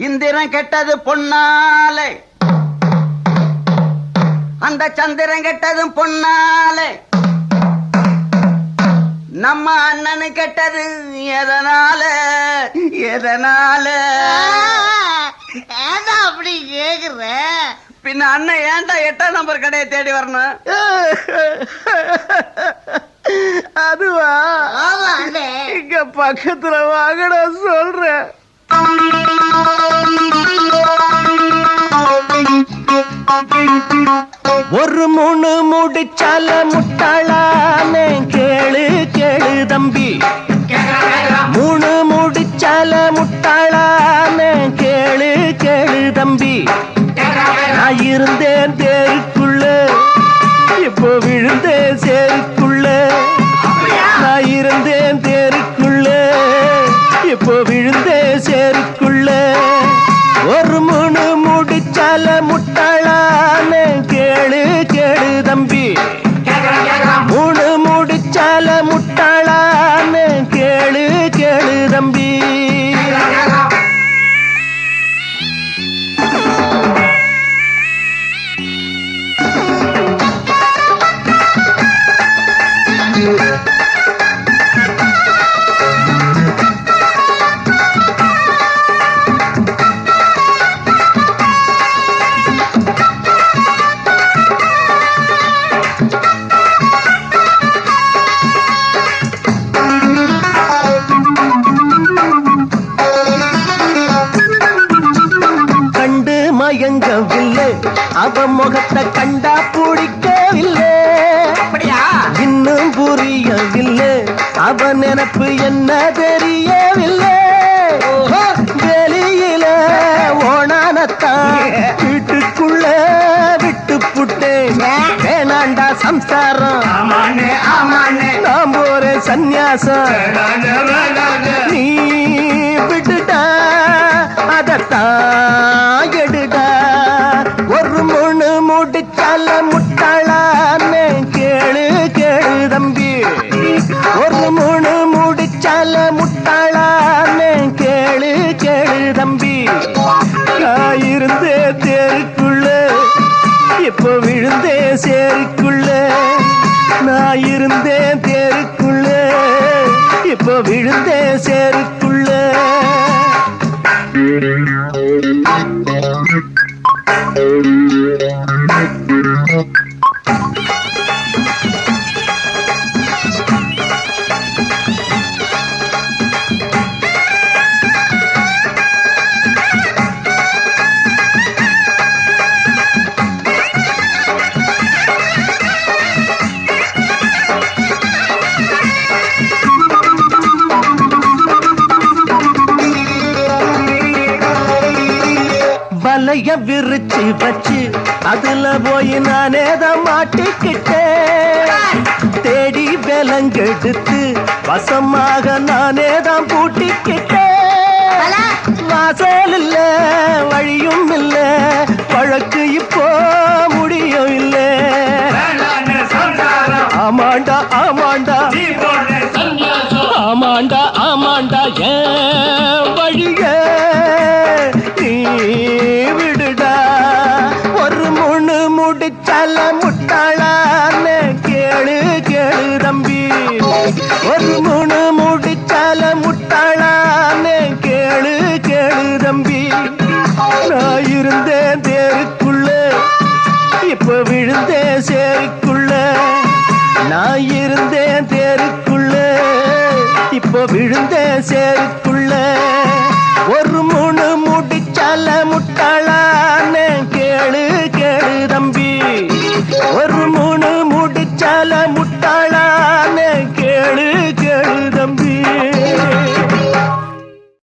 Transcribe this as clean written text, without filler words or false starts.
இந்திரன் கெட்டது பொன்னாலே, அந்த சந்திரன் கெட்டதும் பொன்னாலே, நம்ம அண்ணனு கெட்டது எதனால எதனால அப்படி கேக்குற? பின்ன அண்ணன் ஏன்டா 8ஆம் நம்பர் கடையை தேடி வரணும்? அதுவா, இங்க பக்கத்துல வாங்கடா சொல்றேன். ஒரு மூணு முடிச்சால முட்டாளான கேளு கேளு தம்பி. மூணு முடிச்சால முட்டாளான கேளு கேளு தம்பி. நான் இருந்தேன் தேருக்குள்ள, இப்போ விழுந்தேன் சேருக்குள்ள. நான் இருந்தேன் தேருக்குள்ள, இப்போ விழுந்தேன் சேருக்குள்ள. ஒரு மூணு முடிச்சால முட்டாளான கேளு கேளு தம்பி. மூணு முடிச்சால முட்டாளான கேளு கேளு தம்பி. மயங்கவில்லை, அவ முகத்தை கண்டா பிடிக்கவில்லை. இன்னும் புரியவில்லை, அவ நினைப்பு என்ன தெரியவில்லை. வெளியில ஓணானத்தான் வீட்டுக்குள்ள விட்டு புட்டேன். வேணாண்டா சம்சாரம், நாம் போற சந்நியாசம். நீ விட்டுட்டா அதத்தான் எடுடா. ஒரு மூணு முடிச்சால முட்டாளான கேளு கேளு தம்பி. ஒரு மூணு முடிச்சால முட்டாளான கேளு கேளு தம்பி. நான் இருந்தே தேருக்குள்ள, இப்போ விழுந்தே சேருக்குள்ள. நான் இருந்தேன் தேருக்குள்ள, இப்போ விழுந்தே சேருக்குள்ள. வலைய விரிச்சு வச்சு அதுல போய் நானே தான் மாட்டிக்கிட்டேன். தேடி விலங்கெடுத்து வசமாக நானே தான் பூட்டிக்கிட்டேன். வாசல் இல்ல வழியும் இல்ல, வழக்கு இப்போ முடியும் இல்ல. ஆமாண்டா ஆமாண்டா ஆமாண்டா ஆமாண்டா ஏன் வழிய நீ விடுடா. ஒரு மூணு முடிச்சால முட்டாளான கேளு கேளு தம்பி. ஒரு மூணு முடிச்சால முட்டாளான கேளு கேளு தம்பி. நான் இருந்தேன் தேருக்குள்ள, இப்ப விழுந்தேன் சேருக்குள்ள. நான் இருந்தேன் தேருக்குள்ள, இப்போ விழுந்தேன் சேருக்குள்ள. ஒரு மூணு முடிச்சால முட்டாளான